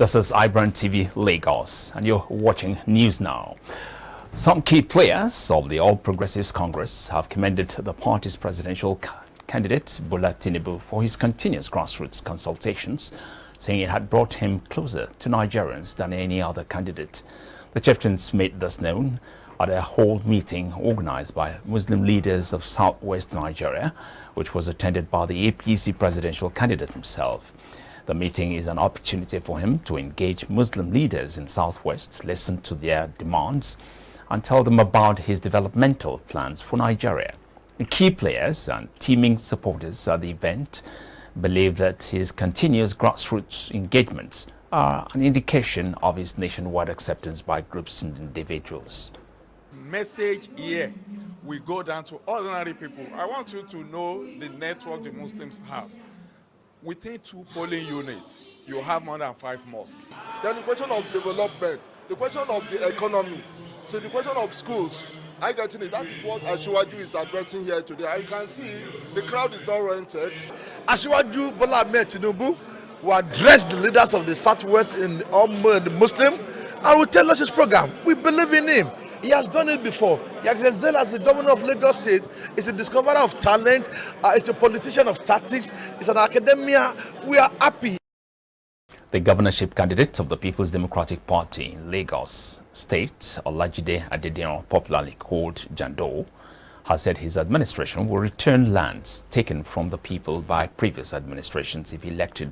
This is iBrandTV Lagos, and you're watching News Now. Some key players of the All Progressives Congress have commended the party's presidential candidate, Bola Tinubu, for his continuous grassroots consultations, saying it had brought him closer to Nigerians than any other candidate. The chieftains made this known at a hall meeting organized by Muslim leaders of southwest Nigeria, which was attended by the APC presidential candidate himself. The meeting is an opportunity for him to engage Muslim leaders in Southwest, listen to their demands, and tell them about his developmental plans for Nigeria. The key players and teaming supporters at the event believe that his continuous grassroots engagements are an indication of his nationwide acceptance by groups and individuals. Message here, we go down to ordinary people. I want you to know the network the Muslims have. Within 2 polling units, you have more than 5 mosques. Then the question of development, the question of the economy, so the question of schools. I get it. That is what Asiwaju is addressing here today. I can see the crowd is not rented. Asiwaju Bola Tinubu will address the leaders of the Southwest in the Muslim and will tell us his program. We believe in him. He has done it before. He has excelled as the governor of Lagos State. He's a discoverer of talent. He's a politician of tactics. He's an academia. We are happy. The governorship candidate of the People's Democratic Party in Lagos State, Olajide Adediran, popularly called Jando, has said his administration will return lands taken from the people by previous administrations if elected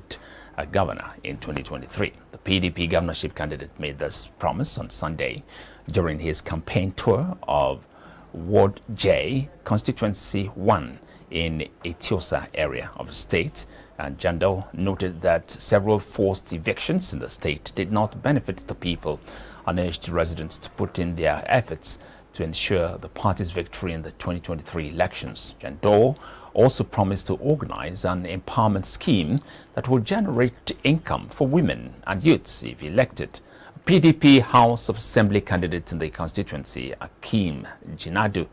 a governor in 2023. The PDP governorship candidate made this promise on Sunday during his campaign tour of Ward J, Constituency 1 in Etiosa area of the state, and Jandal noted that several forced evictions in the state did not benefit the people and urged residents to put in their efforts to ensure the party's victory in the 2023 elections. Jandal also promised to organize an empowerment scheme that will generate income for women and youths if elected. PDP House of Assembly candidate in the constituency, Akeem Jinadu,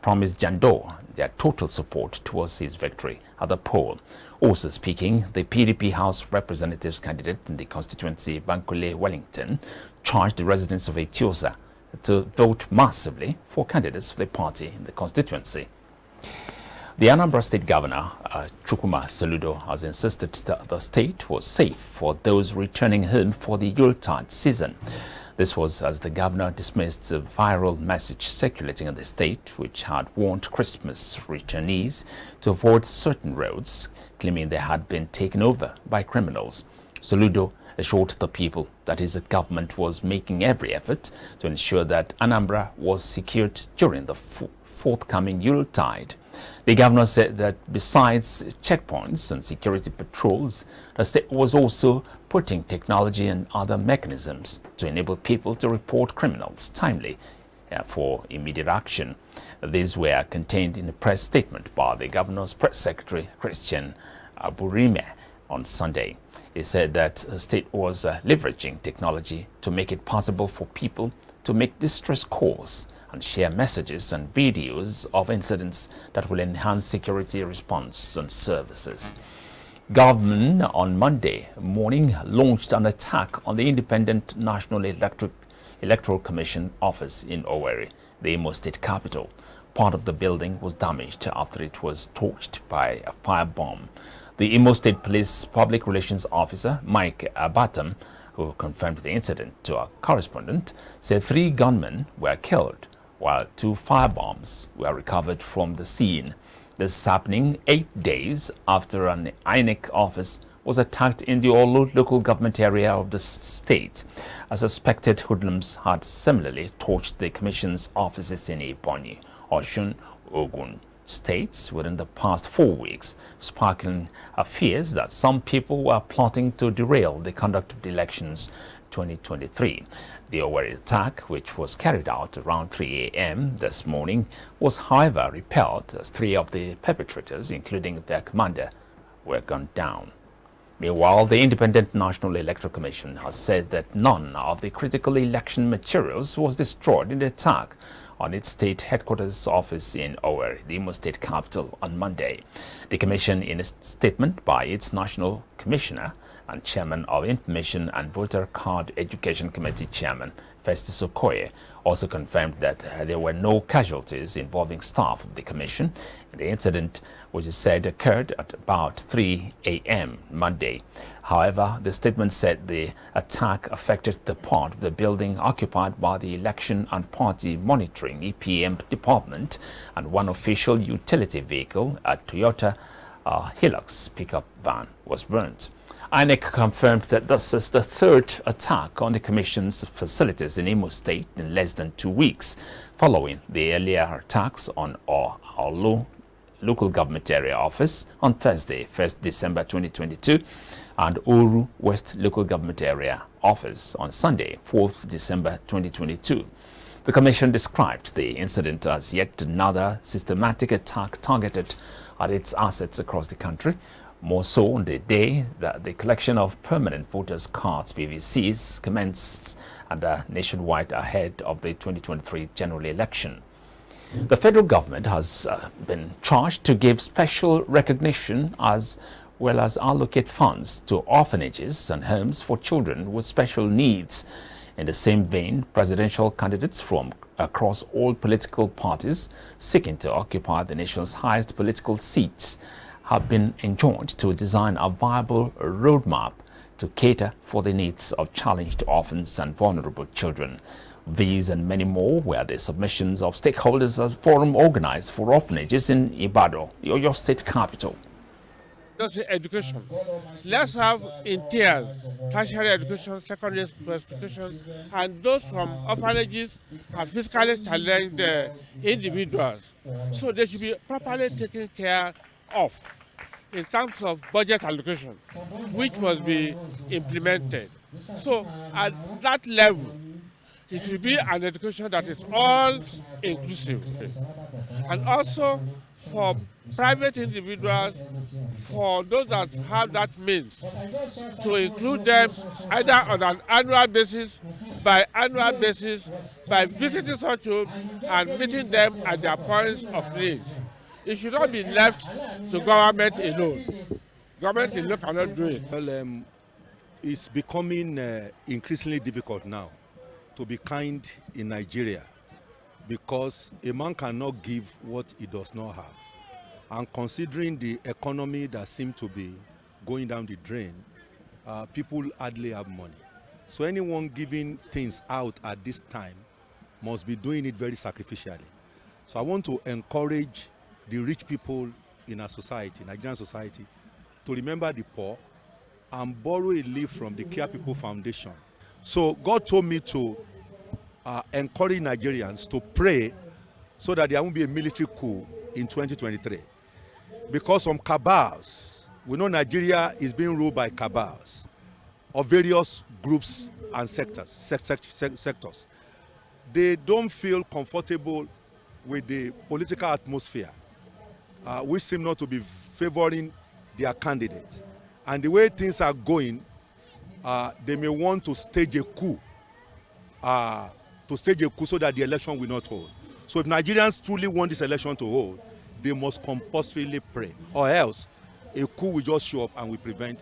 promised Jando their total support towards his victory at the poll. Also speaking, the PDP House of Representatives candidate in the constituency, Bankole Wellington, charged the residents of Etiosa to vote massively for candidates of the party in the constituency. The Anambra State Governor, Chukwuma Soludo, has insisted that the state was safe for those returning home for the Yuletide season. This was as the governor dismissed a viral message circulating in the state which had warned Christmas returnees to avoid certain roads, claiming they had been taken over by criminals. Soludo assured the people that his government was making every effort to ensure that Anambra was secured during the forthcoming Yuletide. The governor said that besides checkpoints and security patrols, the state was also putting technology and other mechanisms to enable people to report criminals timely for immediate action. These were contained in a press statement by the governor's press secretary, Christian Aburime, on Sunday. He said that the state was leveraging technology to make it possible for people to make distress calls and share messages and videos of incidents that will enhance security response and services. Government on Monday morning launched an attack on the Independent National Electoral Commission office in Owerri, the Imo State capital. Part of the building was damaged after it was torched by a firebomb. The Imo State Police Public Relations Officer, Mike Abatam, who confirmed the incident to our correspondent, said 3 gunmen were killed, while 2 firebombs were recovered from the scene. This is happening 8 days after an INEC office was attacked in the Olu local government area of the state. A suspected hoodlums had similarly torched the commission's offices in Ebonyi, Osun, Ogun states within the past 4 weeks, sparking fears that some people were plotting to derail the conduct of the elections 2023. The Owerri attack, which was carried out around 3 a.m. this morning, was however repelled as 3 of the perpetrators, including their commander, were gunned down. Meanwhile, the Independent National Electoral Commission has said that none of the critical election materials was destroyed in the attack on its state headquarters office in Owerri, the Imo State capital, on Monday. The commission, in a statement by its national commissioner, and Chairman of Information and Voter Card Education Committee Chairman Festus Okoye also confirmed that there were no casualties involving staff of the commission in the incident, which is said occurred at about 3 a.m. Monday. However, the statement said the attack affected the part of the building occupied by the Election and Party Monitoring EPM department and one official utility vehicle, a Toyota Hilux pickup van, was burnt. INEC confirmed that this is the third attack on the Commission's facilities in Imo State in less than 2 weeks, following the earlier attacks on our local government area office on Thursday, 1st December 2022, and Oru West local government area office on Sunday, 4th December 2022. The Commission described the incident as yet another systematic attack targeted at its assets across the country, more so on the day that the collection of permanent voters' cards (PVCs) commenced nationwide ahead of the 2023 general election. The federal government has been charged to give special recognition as well as allocate funds to orphanages and homes for children with special needs. In the same vein, presidential candidates from across all political parties seeking to occupy the nation's highest political seats have been enjoined to design a viable roadmap to cater for the needs of challenged orphans and vulnerable children. These and many more were the submissions of stakeholders at a forum organized for orphanages in Ibadan, your state capital. That's education. Let's have in tiers tertiary education, secondary school education, and those from orphanages and physically challenged individuals. So they should be properly taken care of in terms of budget allocation, which must be implemented. So at that level, it will be an education that is all inclusive. And also for private individuals, for those that have that means, to include them either on an annual basis, by visiting such homes and meeting them at their points of needs. It should not be left to government alone. Government alone cannot do it. Well, it's becoming increasingly difficult now to be kind in Nigeria because a man cannot give what he does not have. And considering the economy that seems to be going down the drain, people hardly have money. So anyone giving things out at this time must be doing it very sacrificially. So I want to encourage the rich people in our society, Nigerian society, to remember the poor and borrow a leaf from the Care People Foundation. So God told me to encourage Nigerians to pray so that there won't be a military coup in 2023. Because some cabals, we know Nigeria is being ruled by cabals of various groups and sectors. They don't feel comfortable with the political atmosphere, which seem not to be favoring their candidate. And the way things are going, they may want to stage a coup, so that the election will not hold. So if Nigerians truly want this election to hold, they must compulsorily pray, or else a coup will just show up and will prevent